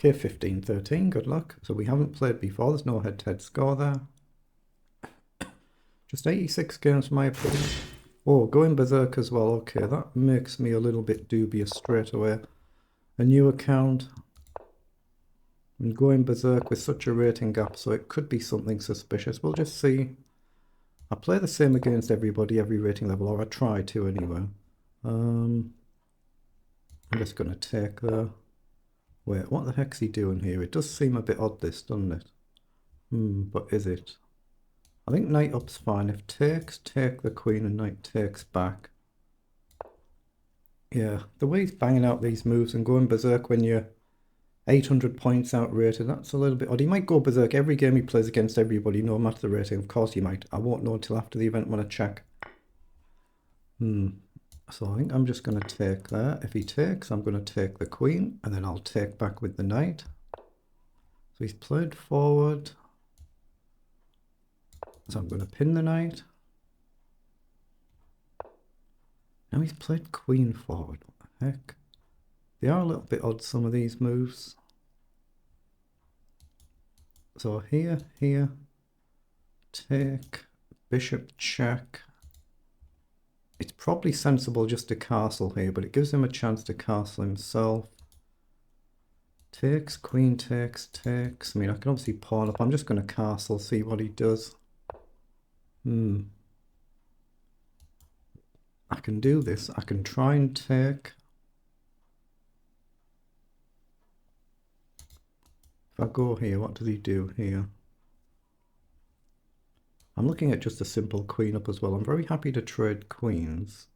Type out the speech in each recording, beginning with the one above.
Okay, 15-13, good luck. So we haven't played before, there's no head-to-head score there. Just 86 games for my opinion. Oh, going berserk as well, okay, that makes me a little bit dubious straight away. A new account. And going berserk with such a rating gap, so it could be something suspicious. We'll just see. I play the same against everybody, every rating level, or I try to anyway. I'm just going to take the... Wait, what the heck's he doing here? It does seem a bit odd, this, doesn't it? But is it? I think knight up's fine. If takes, take the queen, and knight takes back. Yeah, the way he's banging out these moves and going berserk when you're 800 points outrated, that's a little bit odd. He might go berserk every game he plays against everybody, no matter the rating. Of course he might. I won't know until after the event when I check. So I think I'm just going to take there. If he takes, I'm going to take the queen, and then I'll take back with the knight. So he's played forward. So I'm going to pin the knight. Now he's played queen forward. What the heck? They are a little bit odd, some of these moves. So here, take, bishop check. It's probably sensible just to castle here, but it gives him a chance to castle himself. Takes, queen takes, takes. I mean, I can obviously pawn up. I'm just going to castle, see what he does. I can do this. I can try and take. If I go here, what does he do here? I'm looking at just a simple queen up as well. I'm very happy to trade queens.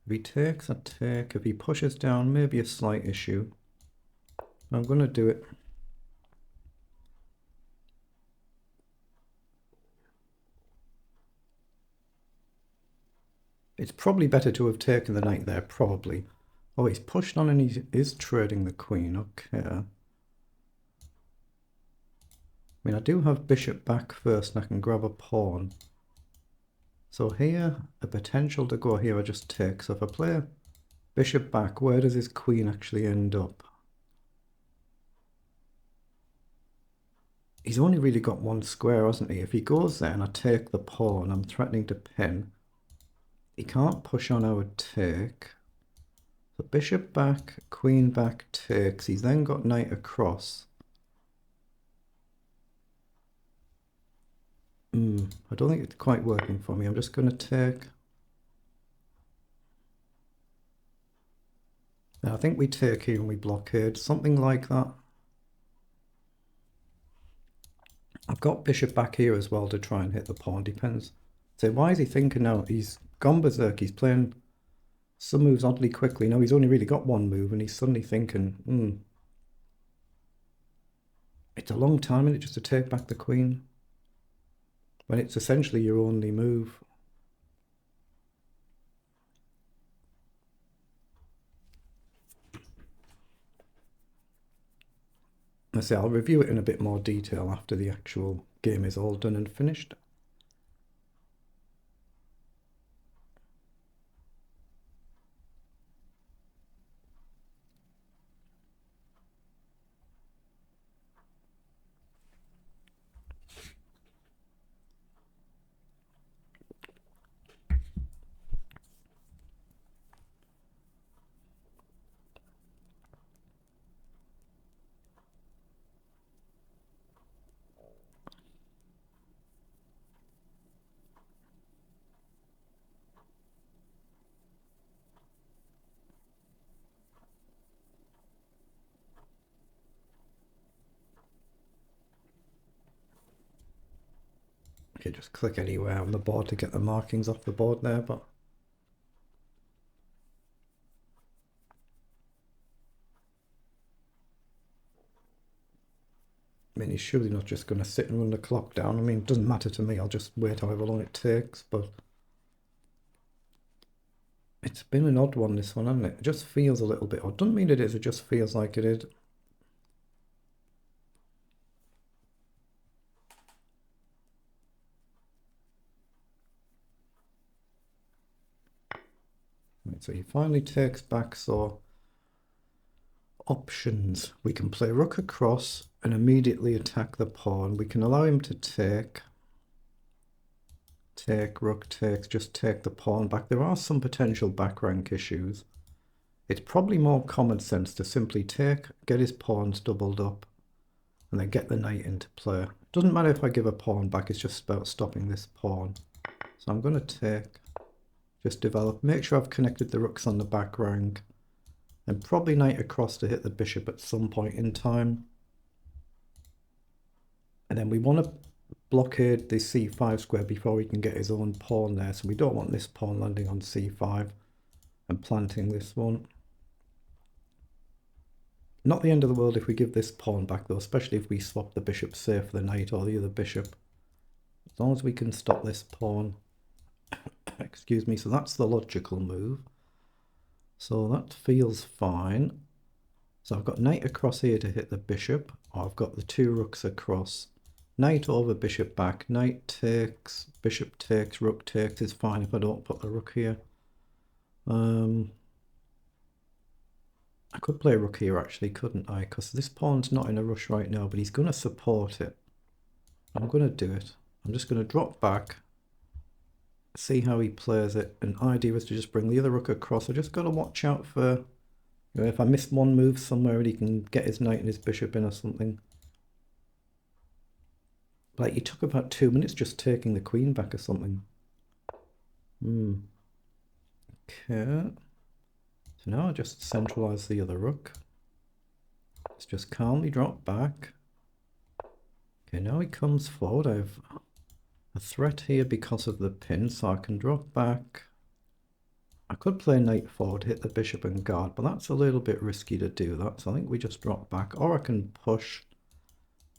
If he takes, I take. If he pushes down, maybe a slight issue. I'm going to do it. It's probably better to have taken the knight there, probably. Oh, he's pushed on and he is trading the queen. Okay. I mean, I do have bishop back first and I can grab a pawn. So here, a potential to go here, I just take. So if I play bishop back, where does his queen actually end up? He's only really got one square, hasn't he? If he goes there and I take the pawn, I'm threatening to pin. He can't push on, I would take. So bishop back, queen back, takes. He's then got knight across. I don't think it's quite working for me. I'm just going to take. Now, I think we take here and we blockade, something like that. I've got bishop back here as well to try and hit the pawn. Depends. So why is he thinking now? He's gone berserk. He's playing some moves oddly quickly. No, he's only really got one move and he's suddenly thinking, it's a long time, isn't it, just to take back the queen? When it's essentially your only move. I say I'll review it in a bit more detail after the actual game is all done and finished. Okay, just click anywhere on the board to get the markings off the board there, but I mean, he's surely not just going to sit and run the clock down. I mean, it doesn't matter to me. I'll just wait however long it takes, but it's been an odd one, this one, hasn't it? It just feels a little bit odd. Doesn't mean it is, it just feels like it is. Right, so he finally takes back, so Options. We can play rook across and immediately attack the pawn. We can allow him to take, rook takes, just take the pawn back. There are some potential back rank issues. It's probably more common sense to simply take, get his pawns doubled up, and then get the knight into play. It doesn't matter if I give a pawn back, it's just about stopping this pawn. So I'm going to take, just develop, make sure I've connected the rooks on the back rank, and probably knight across to hit the bishop at some point in time. And then we want to blockade the c5 square before he can get his own pawn there, so we don't want this pawn landing on c5 and planting this one. Not the end of the world if we give this pawn back though, especially if we swap the bishop, say for the knight or the other bishop. As long as we can stop this pawn. Excuse me, so that's the logical move. So that feels fine. So I've got knight across here to hit the bishop, or I've got the two rooks across. Knight over bishop back, knight takes, bishop takes, rook takes is fine if I don't put the rook here. I could play rook here actually, couldn't I? Because this pawn's not in a rush right now, but he's going to support it. I'm going to do it. I'm just going to drop back, see how he plays it. An idea was to just bring the other rook across. I just got to watch out for, you know, if I miss one move somewhere and he can get his knight and his bishop in or something. Like, he took about 2 minutes just taking the queen back or something. Okay. So now I just centralize the other rook. Let's just calmly drop back. Okay, now he comes forward. I have a threat here because of the pin, so I can drop back. I could play knight forward, hit the bishop and guard, but that's a little bit risky to do that. So I think we just drop back, or I can push,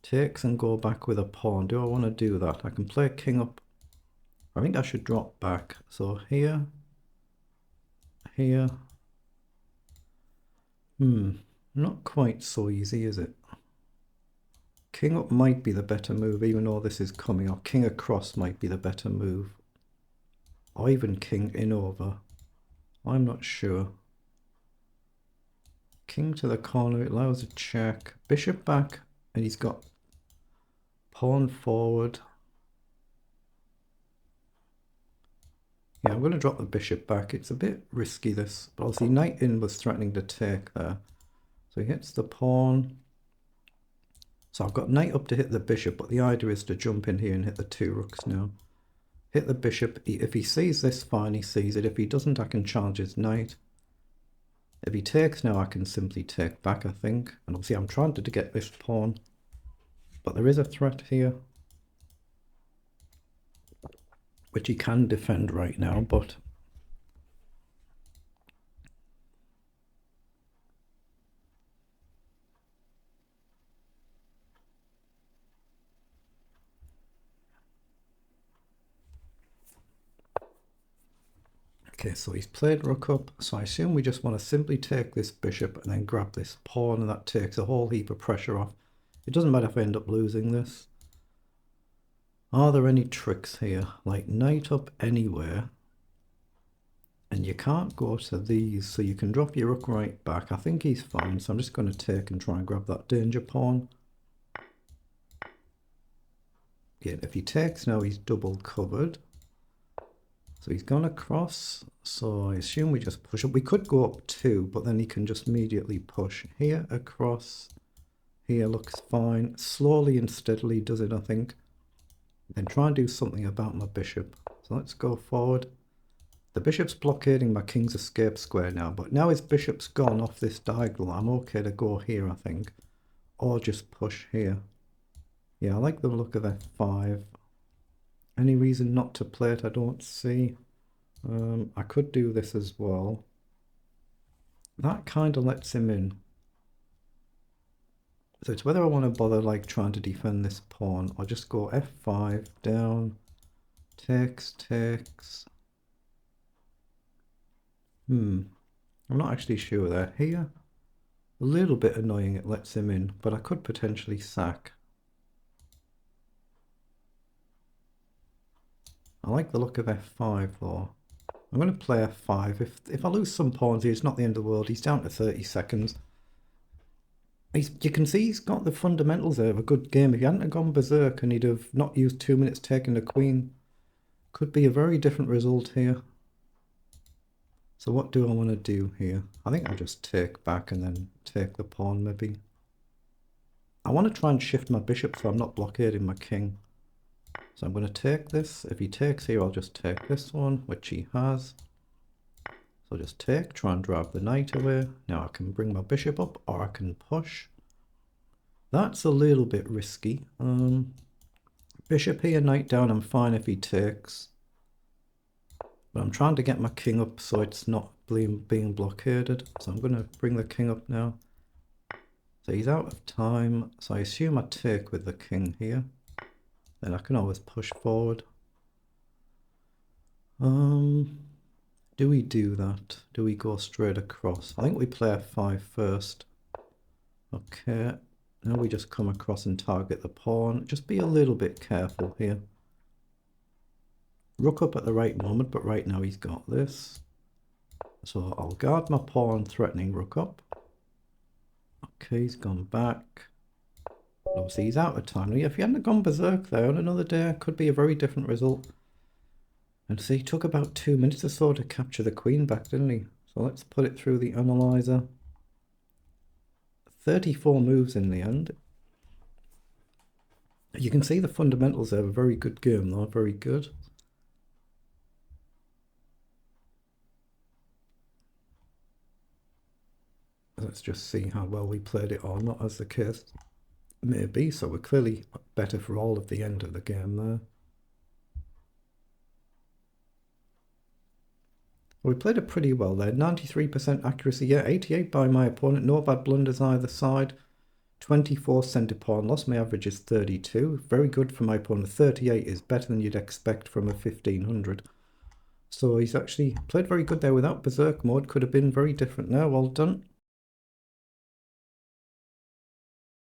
takes and go back with a pawn. Do I want to do that? I can play king up. I think I should drop back. So here, here. Not quite so easy, is it? King up might be the better move, even though this is coming off. King across might be the better move. Or even king in over. I'm not sure. King to the corner, it allows a check. Bishop back, and he's got pawn forward. Yeah, I'm going to drop the bishop back. It's a bit risky, this. But obviously knight in was threatening to take there. So he hits the pawn. So I've got knight up to hit the bishop, but the idea is to jump in here and hit the two rooks now. Hit the bishop. If he sees this, fine, he sees it. If he doesn't, I can challenge his knight. If he takes now, I can simply take back, I think. And obviously I'm trying to get this pawn. But there is a threat here, which he can defend right now, but okay, so he's played rook up, so I assume we just want to simply take this bishop and then grab this pawn, and that takes a whole heap of pressure off. It doesn't matter if I end up losing this. Are there any tricks here? Like knight up anywhere, and you can't go to these, so you can drop your rook right back. I think he's fine, so I'm just going to take and try and grab that danger pawn. Yeah, if he takes now, he's double covered. So he's gone across, so I assume we just push up. We could go up 2, but then he can just immediately push. Here, across, here looks fine. Slowly and steadily does it, I think. Then try and do something about my bishop. So let's go forward. The bishop's blockading my king's escape square now, but now his bishop's gone off this diagonal. I'm okay to go here, I think. Or just push here. Yeah, I like the look of f5. Any reason not to play it, I don't see. I could do this as well. That kind of lets him in. So it's whether I want to bother like trying to defend this pawn or just go f5, down, takes. I'm not actually sure there. Here, a little bit annoying it lets him in, but I could potentially sack. I like the look of f5 though. I'm going to play f5. If I lose some pawns here, it's not the end of the world. He's down to 30 seconds. You can see he's got the fundamentals there of a good game. If he hadn't have gone berserk and he'd have not used 2 minutes taking the queen, could be a very different result here. So what do I want to do here? I think I'll just take back and then take the pawn maybe. I want to try and shift my bishop so I'm not blockading my king. So I'm going to take this. If he takes here, I'll just take this one, which he has. So I'll just take, try and drive the knight away. Now I can bring my bishop up, or I can push. That's a little bit risky. Bishop here, knight down, I'm fine if he takes. But I'm trying to get my king up so it's not being blockaded. So I'm going to bring the king up now. So he's out of time. So I assume I take with the king here. Then I can always push forward. Do we do that? Do we go straight across? I think we play f5 first. Okay. Now we just come across and target the pawn. Just be a little bit careful here. Rook up at the right moment, but right now he's got this. So I'll guard my pawn, threatening rook up. Okay, he's gone back. Obviously he's out of time. If he hadn't gone berserk there on another day, it could be a very different result. And see, he took about 2 minutes or so to capture the queen back, didn't he? So let's put it through the analyzer. 34 moves in the end. You can see the fundamentals there. A very good game though, very good. Let's just see how well we played it or not, as the case may be. So we're clearly better for all of the end of the game there. We played it pretty well there. 93% accuracy, yeah, 88 by my opponent. No bad blunders either side. 24 centre pawn loss. My average is 32. Very good for my opponent. 38 is better than you'd expect from a 1500. So he's actually played very good there without berserk mode. Could have been very different now. Well done.